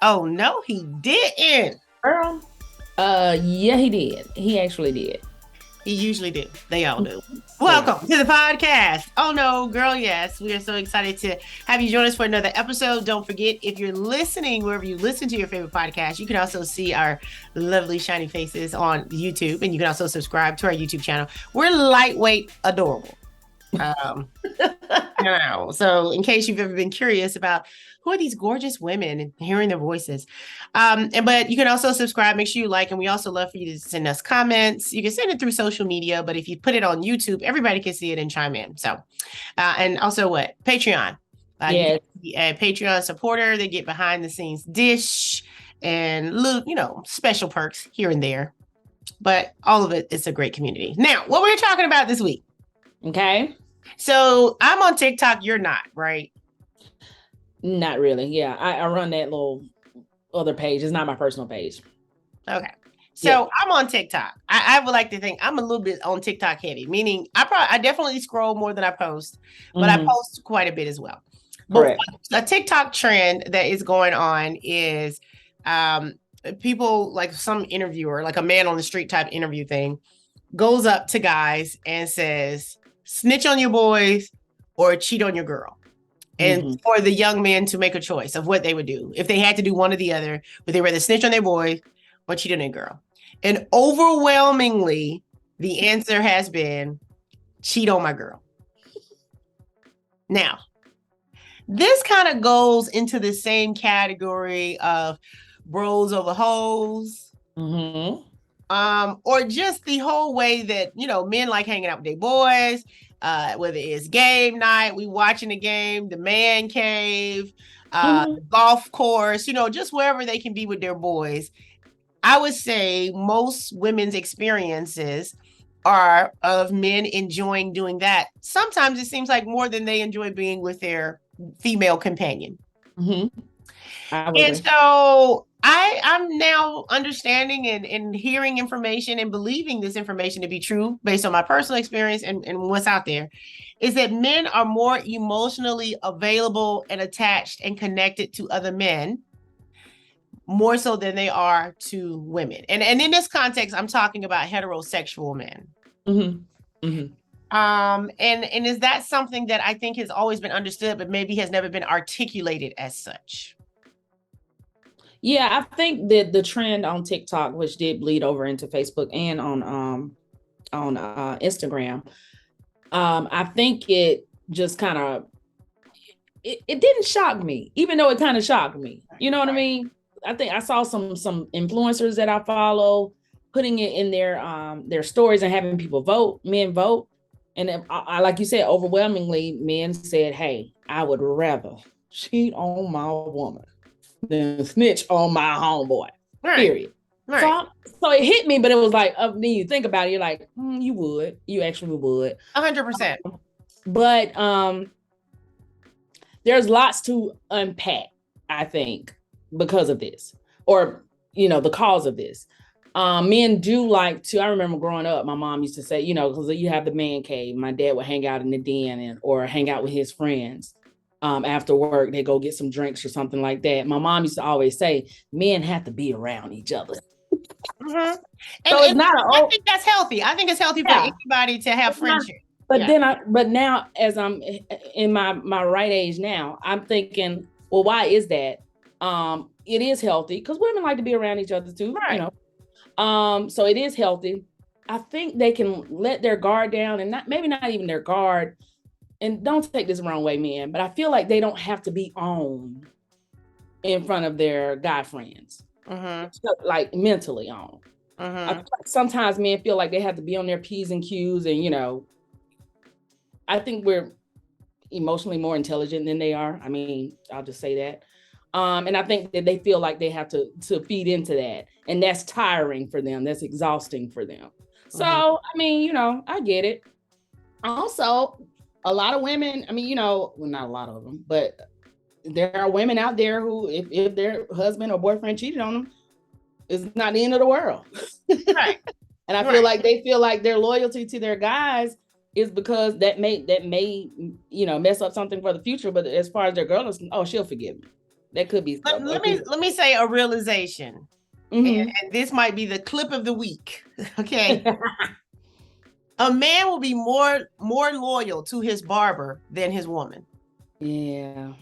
Oh no, he didn't. Girl. Yeah, he did. He actually did. He usually do. They all do. Welcome to the podcast. Oh no, girl, yes. We are so excited to have you join us for another episode. Don't forget, if you're listening, wherever you listen to your favorite podcast, you can also see our lovely, shiny faces on YouTube, and you can also subscribe to our YouTube channel. We're lightweight, adorable. So in case you've ever been curious about who are these gorgeous women and hearing their voices, but you can also subscribe, make sure you like, and we also love for you to send us comments. You can send it through social media, but if you put it on YouTube, everybody can see it and chime in. So and also what Patreon, Yes. a Patreon supporter, they get behind the scenes dish and little special perks here and there, but all of it is a great community. Now, what we're talking about this week. Okay. So I'm on TikTok. You're not, right? Not really. Yeah. I run that little other page. It's not my personal page. Okay. So I'm on TikTok. I would like to think I'm a little bit on TikTok heavy, meaning I definitely scroll more than I post, but I post quite a bit as well. Correct. But a TikTok trend that is going on is people, like some interviewer, like a man on the street type interview thing, goes up to guys and says, snitch on your boys or cheat on your girl. And for the young men to make a choice of what they would do. If they had to do one or the other, would they rather snitch on their boys or cheat on their girl? And overwhelmingly, the answer has been cheat on my girl. Now, this kind of goes into the same category of bros over hoes. Or just the whole way that, men like hanging out with their boys, whether it's game night, we watching the game, the man cave, the golf course, just wherever they can be with their boys. I would say most women's experiences are of men enjoying doing that. Sometimes it seems like more than they enjoy being with their female companion. And so I'm now understanding and hearing information and believing this information to be true based on my personal experience and what's out there, is that men are more emotionally available and attached and connected to other men more so than they are to women. And in this context, I'm talking about heterosexual men. And is that something that I think has always been understood, but maybe has never been articulated as such? Yeah, I think that the trend on TikTok, which did bleed over into Facebook and on Instagram, I think it just kind of it didn't shock me, even though it kind of shocked me. You know what I mean? I think I saw some influencers that I follow putting it in their stories and having people men vote, and I like you said, overwhelmingly men said, "Hey, I would rather cheat on my woman than snitch on my homeboy." Period. Right. So it hit me, but it was like, then you think about it, you're like, you actually would. 100%. But there's lots to unpack, I think, because of this, or the cause of this. Men do like to. I remember growing up, my mom used to say, because you have the man cave. My dad would hang out in the den or hang out with his friends. After work, they go get some drinks or something like that. My mom used to always say, men have to be around each other. So it's not. I think that's healthy. I think it's healthy for anybody to have friendship. But now, as I'm in my right age now, I'm thinking, well, why is that? It is healthy because women like to be around each other too. Right. So it is healthy. I think they can let their guard down, and maybe not even their guard. And don't take this the wrong way, men, but I feel like they don't have to be on in front of their guy friends, like mentally on. I feel like sometimes men feel like they have to be on their P's and Q's, and I think we're emotionally more intelligent than they are. I mean, I'll just say that. And I think that they feel like they have to feed into that, and that's tiring for them. That's exhausting for them. So, I mean, I get it. Also, a lot of women, I mean, well, not a lot of them, but there are women out there who, if their husband or boyfriend cheated on them, it's not the end of the world. Right. And I feel like they feel like their loyalty to their guys is because that may mess up something for the future. But as far as their girl is, she'll forgive me. That could be. Let me say a realization, and this might be the clip of the week. Okay, a man will be more loyal to his barber than his woman. Yeah.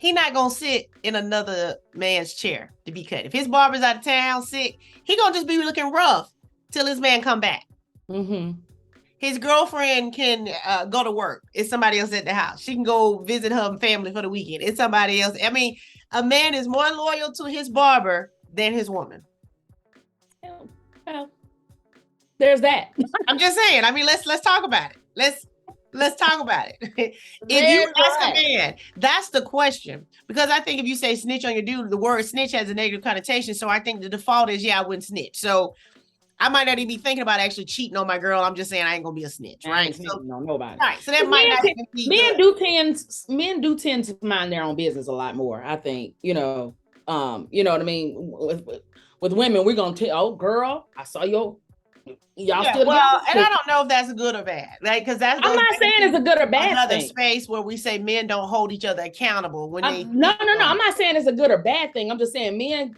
He not gonna sit in another man's chair to be cut. If his barber's out of town sick, he gonna just be looking rough till his man come back. His girlfriend can go to work. It's somebody else at the house. She can go visit her family for the weekend. It's somebody else. I mean, a man is more loyal to his barber than his woman. Well, there's that. I'm just saying. I mean, let's talk about it. Let's talk about it. If you ask a man, that's the question. Because I think if you say snitch on your dude, the word snitch has a negative connotation. So I think the default is, yeah, I wouldn't snitch. So I might not even be thinking about actually cheating on my girl. I'm just saying I ain't gonna be a snitch, right? So, no, nobody. Right. So that might not even be men do tend to mind their own business a lot more. I think, you know what I mean? With women, we're gonna tell, oh girl, I saw your y'all still well, and I don't know if that's good or bad, like, because that's I'm not saying it's a good or bad another thing. Space where we say men don't hold each other accountable when they no. I'm not saying it's a good or bad thing. I'm just saying men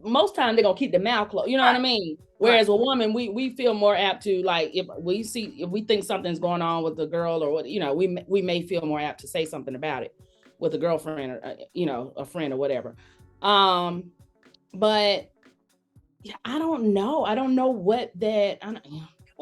most time they're gonna keep their mouth closed. You know what I mean? Whereas a woman, we feel more apt to, like, if we think something's going on with the girl or what, you know, we may feel more apt to say something about it with a girlfriend or a friend or whatever. But yeah, I don't know what that.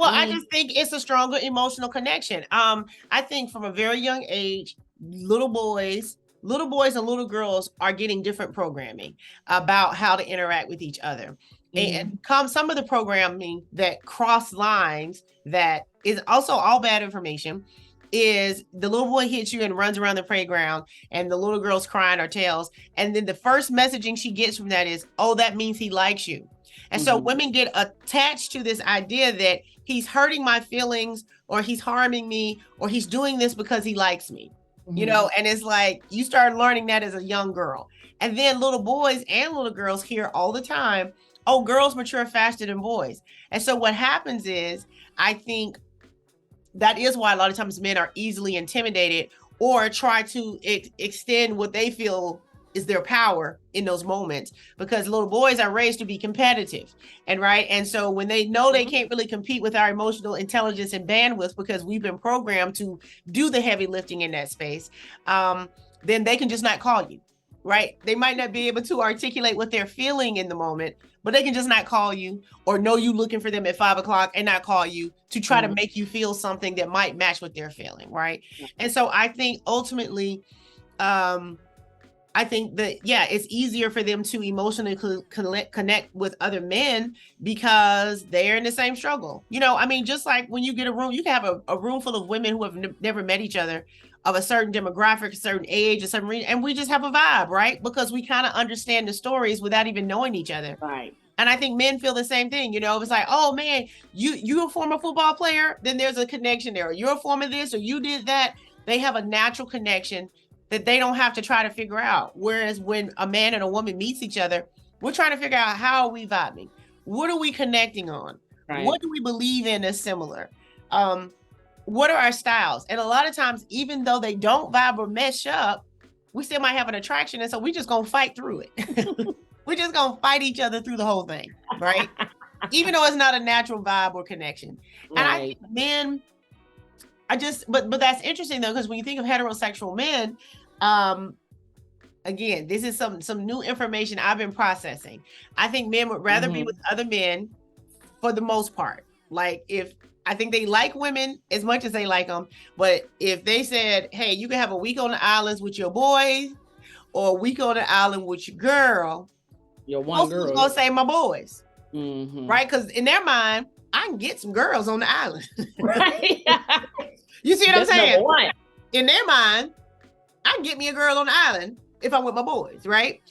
I just think it's a stronger emotional connection. I think from a very young age, little boys and little girls are getting different programming about how to interact with each other. And some of the programming that cross lines that is also all bad information is the little boy hits you and runs around the playground and the little girl's crying or tells. And then the first messaging she gets from that is, oh, that means he likes you. And so women get attached to this idea that he's hurting my feelings or he's harming me or he's doing this because he likes me, you know, and it's like you start learning that as a young girl. And then little boys and little girls hear all the time, oh, girls mature faster than boys. And so what happens is, I think that is why a lot of times men are easily intimidated or try to extend what they feel is their power in those moments, because little boys are raised to be competitive, and so when they know they can't really compete with our emotional intelligence and bandwidth because we've been programmed to do the heavy lifting in that space, then they can just not call you, right? They might not be able to articulate what they're feeling in the moment, but they can just not call you or know you looking for them at 5 o'clock and not call you to try to make you feel something that might match what they're feeling, right? And so I think ultimately, I think that, it's easier for them to emotionally connect with other men because they're in the same struggle. You know, I mean, just like when you get a room, you can have a room full of women who have never met each other, of a certain demographic, a certain age, a certain reason, and we just have a vibe, right? Because we kind of understand the stories without even knowing each other. Right. And I think men feel the same thing. You know, it's like, oh man, you're a former football player, then there's a connection there. Or you're a former this, or you did that. They have a natural connection that they don't have to try to figure out. Whereas when a man and a woman meets each other, we're trying to figure out, how are we vibing? What are we connecting on? Right. What do we believe in as similar? What are our styles? And a lot of times, even though they don't vibe or mesh up, we still might have an attraction. And so we just gonna fight through it. We're just gonna fight each other through the whole thing, right? Even though it's not a natural vibe or connection. Right. And I think men, but that's interesting though, because when you think of heterosexual men, again, this is some new information I've been processing. I think men would rather be with other men for the most part. Like, if I think they like women as much as they like them, but if they said, hey, you can have a week on the islands with your boys or a week on the island with your girl, your one girl, gonna say my boys, right? Because in their mind, I can get some girls on the island. Right? You see what I'm saying? In their mind, I can get me a girl on the island if I'm with my boys, right?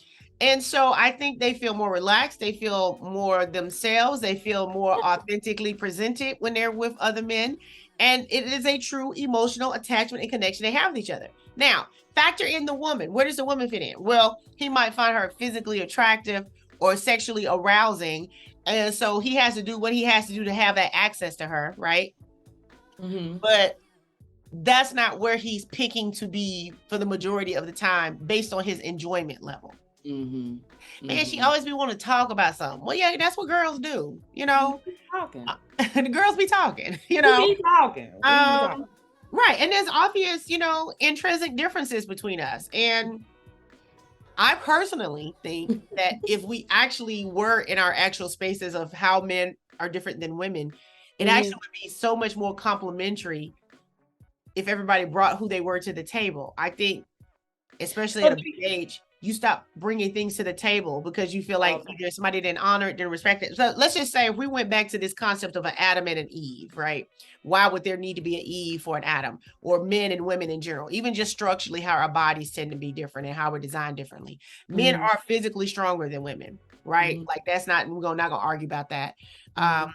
And so I think they feel more relaxed. They feel more themselves. They feel more authentically presented when they're with other men. And it is a true emotional attachment and connection they have with each other. Now, factor in the woman. Where does the woman fit in? Well, he might find her physically attractive or sexually arousing. And so he has to do what he has to do to have that access to her, right? But that's not where he's picking to be for the majority of the time based on his enjoyment level. Man, she always be wanting to talk about something. Well, yeah, that's what girls do, you know. Talking. The girls be talking, you know. We be talking. Right. And there's obvious, you know, intrinsic differences between us. And I personally think that if we actually were in our actual spaces of how men are different than women, it actually would be so much more complimentary if everybody brought who they were to the table. I think, especially at a big age, you stop bringing things to the table because you feel like either somebody didn't honor it, didn't respect it. So let's just say if we went back to this concept of an Adam and an Eve, right? Why would there need to be an Eve for an Adam, or men and women in general? Even just structurally, how our bodies tend to be different and how we're designed differently. Men are physically stronger than women, right? Like that's not, we're not gonna argue about that.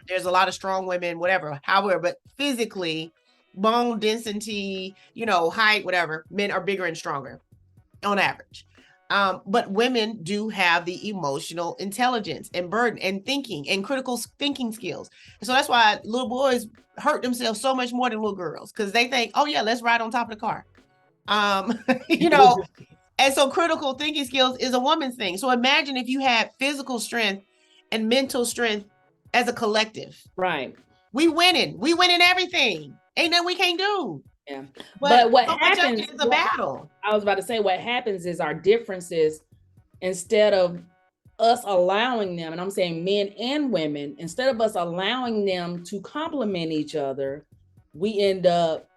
There's a lot of strong women, whatever, however, but physically, bone density, you know, height, whatever, men are bigger and stronger on average. But women do have the emotional intelligence and burden and thinking and critical thinking skills. So that's why little boys hurt themselves so much more than little girls, because they think, oh yeah, let's ride on top of the car. You know, and so critical thinking skills is a woman's thing. So imagine if you had physical strength and mental strength as a collective. Right. We winning everything. Ain't nothing we can't do. Yeah. But what happens is a battle. I was about to say, what happens is our differences, instead of us allowing them, and I'm saying men and women, instead of us allowing them to complement each other, we end up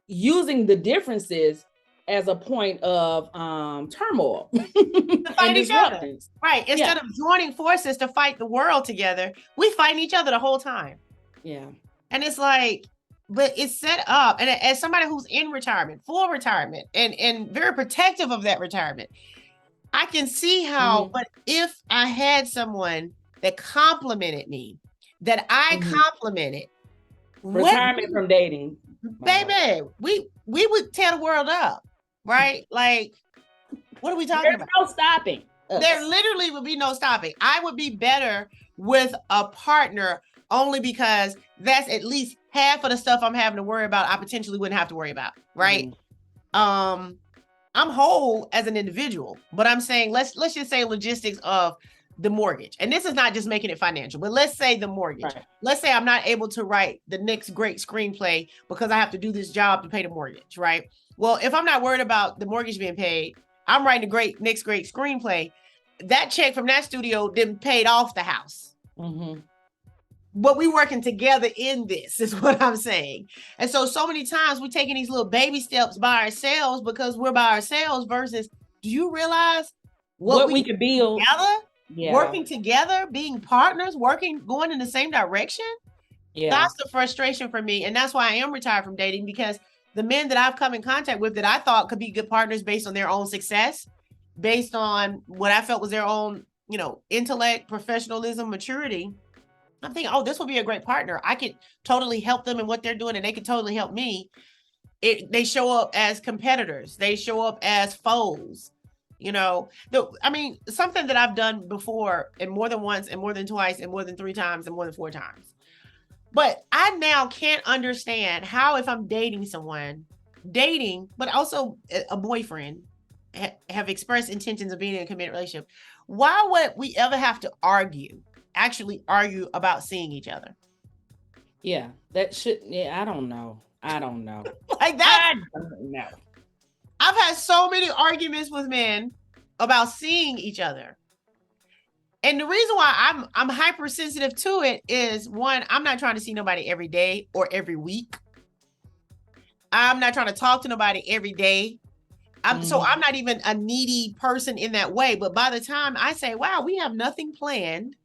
using the differences as a point of turmoil. To fight each other. Right. Instead of joining forces to fight the world together, we fight each other the whole time. Yeah. And it's like, but it's set up, and as somebody who's in retirement, full retirement, and very protective of that retirement, I can see how, but if I had someone that complimented me, that I complimented, retirement from dating, baby, we would tear the world up, right? Like, what are we talking about? There's no stopping. There literally would be no stopping. I would be better with a partner only because that's at least half of the stuff I'm having to worry about, I potentially wouldn't have to worry about, right? I'm whole as an individual, but I'm saying, let's just say logistics of the mortgage. And this is not just making it financial, but let's say the mortgage. Right. Let's say I'm not able to write the next great screenplay because I have to do this job to pay the mortgage, right? Well, if I'm not worried about the mortgage being paid, I'm writing the next great screenplay. That check from that studio didn't paid off the house. But we working together in this is what I'm saying. And so many times we're taking these little baby steps by ourselves because we're by ourselves versus, do you realize what we can build together? Working together, being partners, going in the same direction. That's the frustration for me. And that's why I am retired from dating, because the men that I've come in contact with that I thought could be good partners based on their own success, based on what I felt was their own, you know, intellect, professionalism, maturity, I'm thinking, oh, this will be a great partner. I could totally help them in what they're doing, and they could totally help me. They show up as competitors. They show up as foes. You know, something that I've done before, and more than once, and more than twice, and more than 3 times, and more than 4 times. But I now can't understand how, if I'm dating someone, but also a boyfriend, have expressed intentions of being in a committed relationship, why would we ever have to actually argue about seeing each other? I don't know. Like that. I don't know. I've had so many arguments with men about seeing each other. And the reason why I'm hypersensitive to it is, one, I'm not trying to see nobody every day or every week. I'm not trying to talk to nobody every day. So I'm not even a needy person in that way. But by the time I say, wow, we have nothing planned,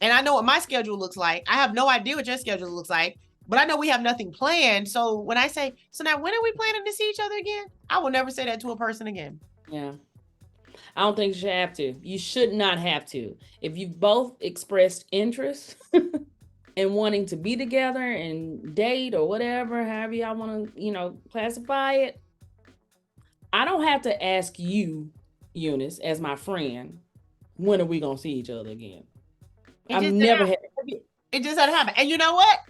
and I know what my schedule looks like, I have no idea what your schedule looks like, but I know we have nothing planned. So when I say, so now when are we planning to see each other again? I will never say that to a person again. Yeah. I don't think you should have to. You should not have to. If you've both expressed interest in wanting to be together and date or whatever, however y'all want to, classify it, I don't have to ask you, Eunice, as my friend, when are we going to see each other again? It just doesn't happen. And you know what?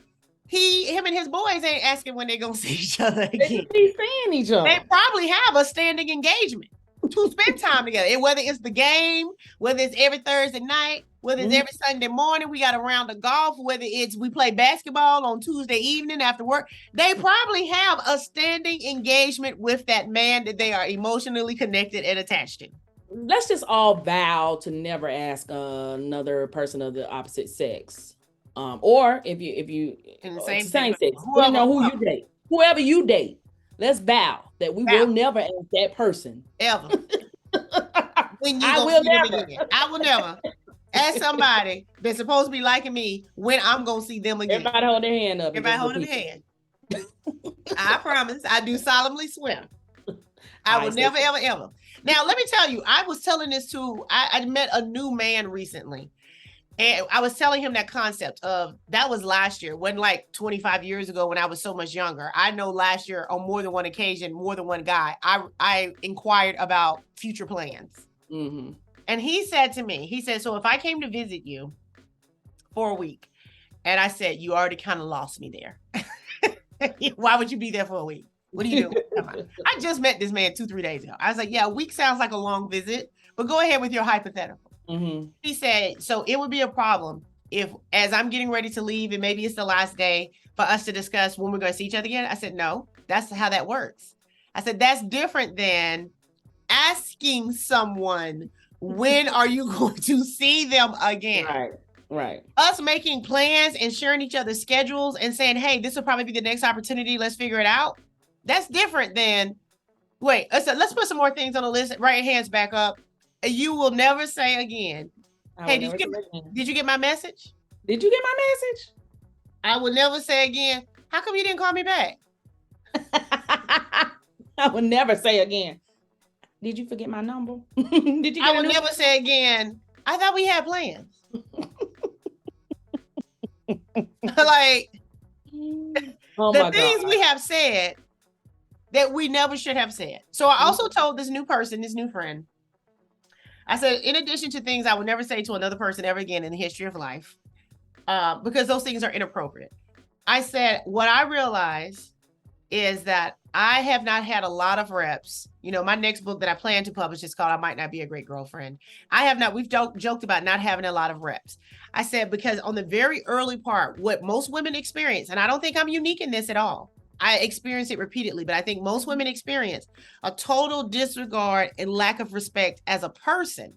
him and his boys ain't asking when they're gonna see each other again. They just be seeing each other. They probably have a standing engagement to spend time together. And whether it's the game, whether it's every Thursday night, whether it's every Sunday morning, we got a round of golf, whether it's we play basketball on Tuesday evening after work, they probably have a standing engagement with that man that they are emotionally connected and attached to. Let's just all vow to never ask another person of the opposite sex. Or if you in the same sex, whoever you date, let's vow that we will never ask that person ever. I will never ask somebody that's supposed to be liking me when I'm gonna see them again. Everybody hold their hand up. Everybody hold their hand. I promise. I do solemnly swear. I will never, ever, ever. Now, let me tell you, I was telling this to, I met a new man recently. And I was telling him that concept of, that was last year, wasn't like 25 years ago when I was so much younger. I know last year on more than one occasion, more than one guy, I inquired about future plans. Mm-hmm. And he said to me, he said, so if I came to visit you for a week, and I said, you already kind of lost me there. Why would you be there for a week? What are you doing? I just met this man 2-3 days ago. I was like, yeah, a week sounds like a long visit, but go ahead with your hypothetical. Mm-hmm. He said, so it would be a problem if, as I'm getting ready to leave, and maybe it's the last day for us to discuss when we're going to see each other again. I said, no, that's how that works. I said, that's different than asking someone, when are you going to see them again? Right. Us making plans and sharing each other's schedules and saying, hey, this will probably be the next opportunity. Let's figure it out. That's different than, wait, let's put some more things on the list. Right hands back up. You will never say again. Hey, did you get my message? Did you get my message? I will never say again. How come you didn't call me back? I will never say again. Did you forget my number? I will never say again. I thought we had plans. Like the things we have said that we never should have said. So I also told this new person, this new friend, I said, in addition to things I would never say to another person ever again in the history of life, because those things are inappropriate. I said, what I realized is that I have not had a lot of reps. You know, my next book that I plan to publish is called I Might Not Be a Great Girlfriend. We've joked about not having a lot of reps. I said, because on the very early part, what most women experience, and I don't think I'm unique in this at all. I experience it repeatedly, but I think most women experience a total disregard and lack of respect as a person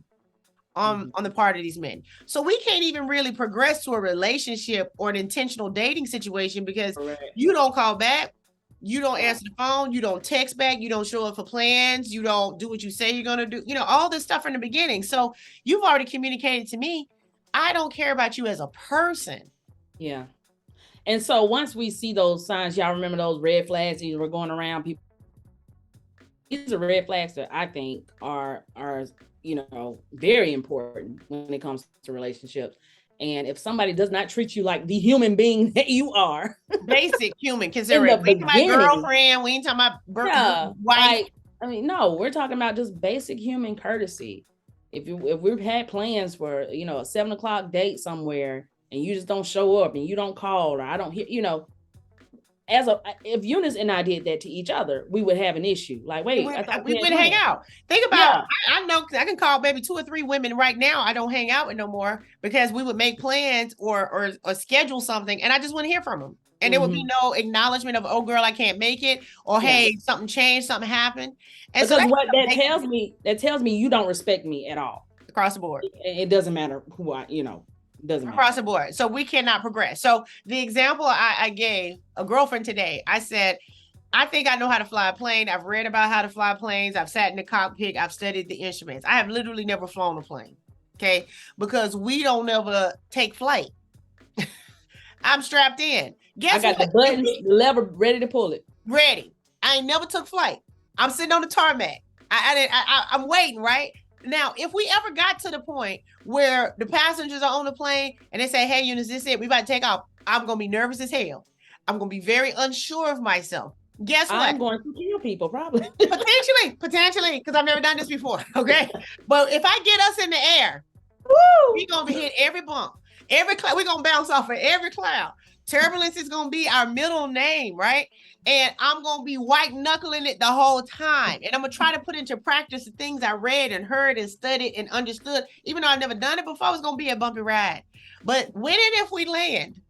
on the part of these men. So we can't even really progress to a relationship or an intentional dating situation because you don't call back. You don't answer the phone. You don't text back. You don't show up for plans. You don't do what you say you're going to do. You know, all this stuff from the beginning. So you've already communicated to me, I don't care about you as a person. Yeah. And so once we see those signs, y'all remember those red flags that were going around people. These are red flags that I think are, you know, very important when it comes to relationships. And if somebody does not treat you like the human being that you are, basic human consideration. We ain't talking about girlfriend, we ain't talking about wife. No, we're talking about just basic human courtesy. If we've had plans for, you know, a 7:00 date somewhere and you just don't show up and you don't call, or I don't hear, you know, if Eunice and I did that to each other, we would have an issue. Like, wait, we wouldn't hang out. Think about, I know I can call maybe 2 or 3 women right now I don't hang out with no more because we would make plans or schedule something and I just wouldn't hear from them. And there would be no acknowledgement of, oh girl, I can't make it, or hey, something changed, something happened. And because what that tells me you don't respect me at all. Across the board. It doesn't matter who doesn't matter. Across the board. So we cannot progress. So the example I gave a girlfriend today, I said, I think I know how to fly a plane. I've read about how to fly planes. I've sat in the cockpit. I've studied the instruments. I have literally never flown a plane. Okay. Because we don't ever take flight. I'm strapped in. I got the buttons, the lever ready to pull it. Ready. I ain't never took flight. I'm sitting on the tarmac. I'm waiting, right? Now, if we ever got to the point where the passengers are on the plane and they say, hey, Eunice, this is it, we about to take off, I'm going to be nervous as hell. I'm going to be very unsure of myself. Guess what? I'm going to kill people, probably. Potentially, because I've never done this before, okay? But if I get us in the air, we're going to hit every bump. Every cloud, we're gonna bounce off of every cloud. Turbulence is gonna be our middle name, right? And I'm gonna be white knuckling it the whole time. And I'm gonna try to put into practice the things I read and heard and studied and understood. Even though I've never done it before, it's gonna be a bumpy ride. But when and if we land,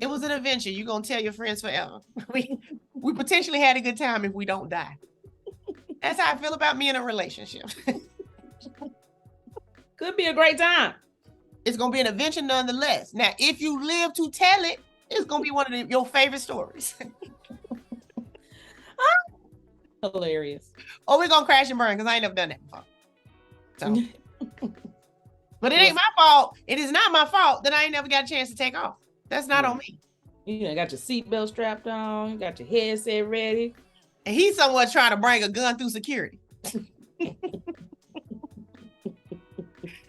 it was an adventure. You're gonna tell your friends forever. We potentially had a good time if we don't die. That's how I feel about me in a relationship. Could be a great time. It's gonna be an adventure nonetheless. Now, if you live to tell it, it's gonna be one of your favorite stories. Hilarious. Or we're gonna crash and burn because I ain't never done that before. So, but it ain't my fault. It is not my fault that I ain't never got a chance to take off. That's not on me. You got your seatbelt strapped on. You got your headset ready. And he's somewhat trying to bring a gun through security.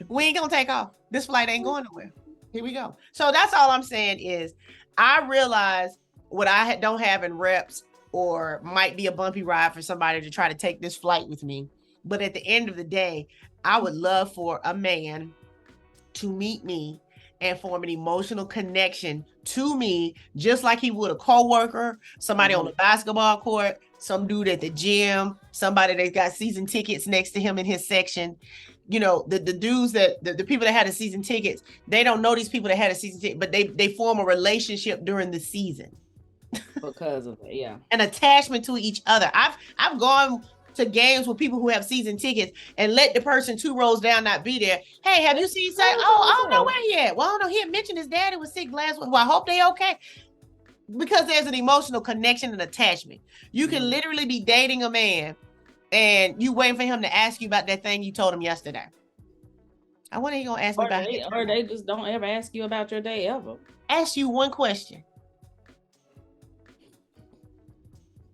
We ain't gonna take off. This flight ain't going nowhere. Here we go. So that's all I'm saying is I realize what I don't have in reps or might be a bumpy ride for somebody to try to take this flight with me. But at the end of the day, I would love for a man to meet me and form an emotional connection to me, just like he would a coworker, somebody on the basketball court, some dude at the gym, somebody that's got season tickets next to him in his section. You know, the dudes that the people that had a season tickets, they don't know these people that had a season ticket, but they form a relationship during the season because of it. Yeah, an attachment to each other. I've gone to games with people who have season tickets and let the person 2 rows down not be there. Hey, have you seen something? Oh, I don't know where he at. Well, I don't know. He had mentioned his daddy was sick last week. Well, I hope they okay. Because there's an emotional connection and attachment. You can literally be dating a man and you waiting for him to ask you about that thing you told him yesterday. I wonder he gonna ask me about it. Or they just don't ever ask you about your day ever. Ask you one question.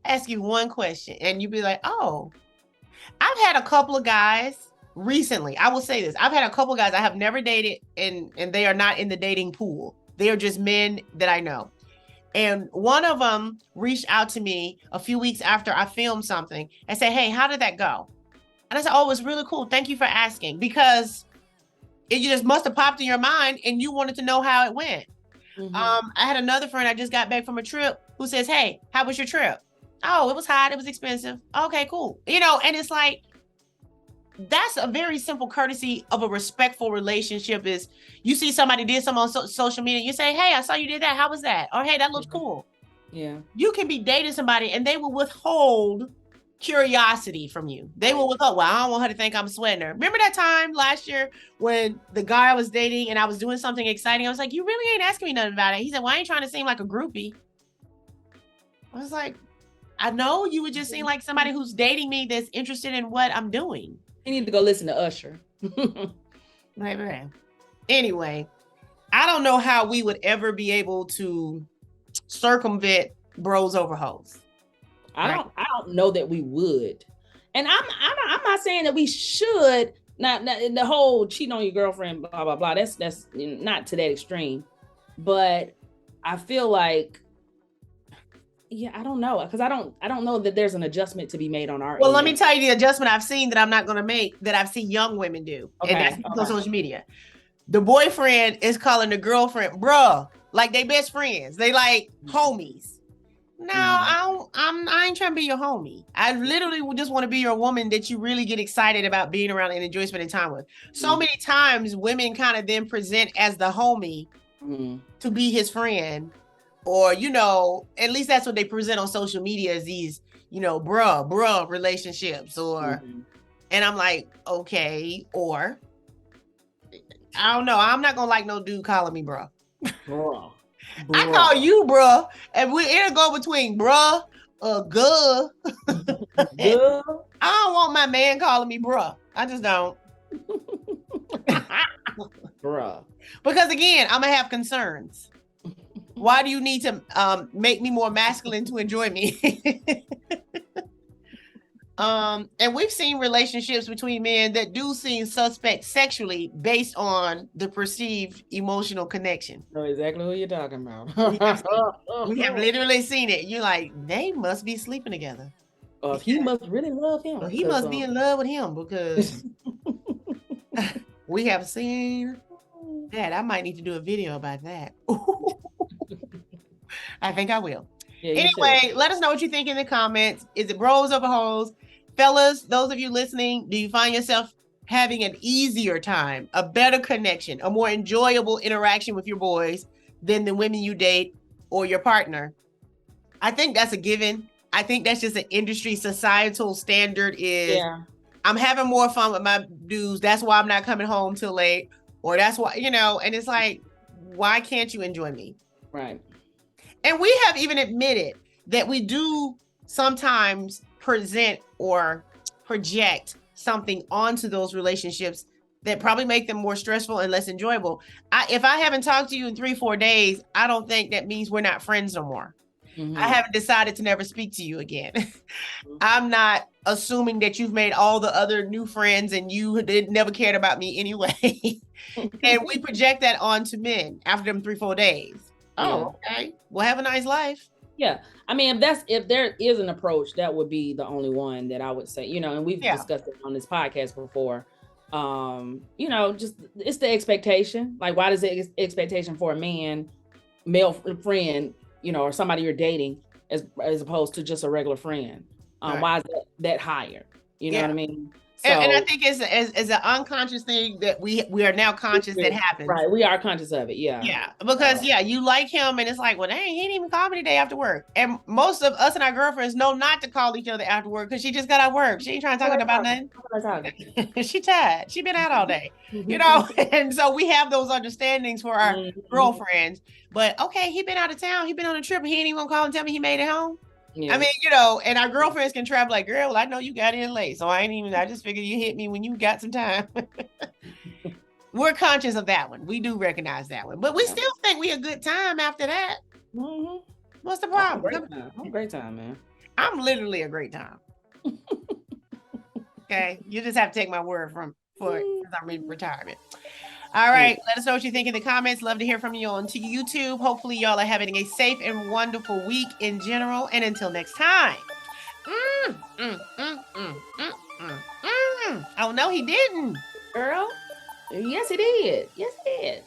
Ask you one question and you be like, oh, I've had a couple of guys recently. I will say this. I've had a couple of guys I have never dated and they are not in the dating pool. They are just men that I know. And one of them reached out to me a few weeks after I filmed something and said, hey, how did that go? And I said, oh, it was really cool. Thank you for asking, because it just must have popped in your mind and you wanted to know how it went. I had another friend I just got back from a trip who says, hey, how was your trip? Oh, it was hot. It was expensive. Okay, cool. You know, and it's like, that's a very simple courtesy of a respectful relationship. Is you see somebody did something on social media, you say, hey, I saw you did that. How was that? Or, hey, that looks cool. Yeah. You can be dating somebody and they will withhold curiosity from you. They will withhold, well, I don't want her to think I'm sweating her. Remember that time last year when the guy I was dating and I was doing something exciting? I was like, you really ain't asking me nothing about it. He said, well, I ain't trying to seem like a groupie. I was like, I know you would just seem like somebody who's dating me that's interested in what I'm doing. You need to go listen to Usher. Anyway, I don't know how we would ever be able to circumvent bros over hoes. I don't know that we would. And I'm not saying that we should. Not the whole cheating on your girlfriend, blah blah blah. That's not to that extreme. But I feel like, yeah, I don't know, because I don't know that there's an adjustment to be made on our. Well, let me tell you the adjustment I've seen that I'm not going to make, that I've seen young women do, and that's on social media. The boyfriend is calling the girlfriend bruh, like they best friends. They like homies. No, I ain't trying to be your homie. I literally just want to be your woman that you really get excited about being around and enjoy spending time with. So many times women kind of then present as the homie to be his friend. Or, you know, at least that's what they present on social media, as these, you know, bruh relationships. Or, and I'm like, okay, or I don't know. I'm not gonna like no dude calling me bruh. I call you bruh, and it'll go between bruh or guh. I don't want my man calling me bruh. I just don't. Bruh. Because again, I'm gonna have concerns. Why do you need to make me more masculine to enjoy me? And we've seen relationships between men that do seem suspect sexually based on the perceived emotional connection. I know exactly who you're talking about. We have literally seen it. You're like, they must be sleeping together. He must really love him. He must be in love with him, because we have seen Dad, I might need to do a video about that. I think I will. Yeah, anyway, let us know what you think in the comments. Is it bros over hoes? Fellas, those of you listening, do you find yourself having an easier time, a better connection, a more enjoyable interaction with your boys than the women you date or your partner? I think that's a given. I think that's just an industry societal standard is I'm having more fun with my dudes. That's why I'm not coming home till late. Or that's why, and it's like, why can't you enjoy me? Right. And we have even admitted that we do sometimes present or project something onto those relationships that probably make them more stressful and less enjoyable. If I haven't talked to you in 3-4 days, I don't think that means we're not friends no more. Mm-hmm. I haven't decided to never speak to you again. I'm not assuming that you've made all the other new friends and you never cared about me anyway. And we project that onto men after them 3-4 days. Oh, okay. Well, have a nice life. Yeah. I mean, if there is an approach, that would be the only one that I would say, and we've discussed it on this podcast before. Just it's the expectation. Like, why does the expectation for a male friend, or somebody you're dating as opposed to just a regular friend? Right. Why is that higher? You know what I mean? So, and I think it's an unconscious thing that we are now conscious that happens. Right. We are conscious of it. Yeah. Yeah. Because you like him and it's like, well, dang, he didn't even call me today after work. And most of us and our girlfriends know not to call each other after work because she just got out of work. She ain't trying to talk about nothing. She tired. She been out all day. And so we have those understandings for our girlfriends. But okay, he been out of town. He been on a trip. He ain't even gonna call and tell me he made it home. Yeah. I mean, and our girlfriends can travel like, girl, well, I know you got in late. So I just figured you hit me when you got some time. We're conscious of that one. We do recognize that one. But we still think we a good time after that. Mm-hmm. What's the problem? I'm a great time, man. I'm literally a great time. Okay. You just have to take my word for I'm in retirement. All right. Let us know what you think in the comments. Love to hear from you on YouTube. Hopefully y'all are having a safe and wonderful week in general. And until next time. Oh, no, he didn't. Girl. Yes, he did. Yes, he did.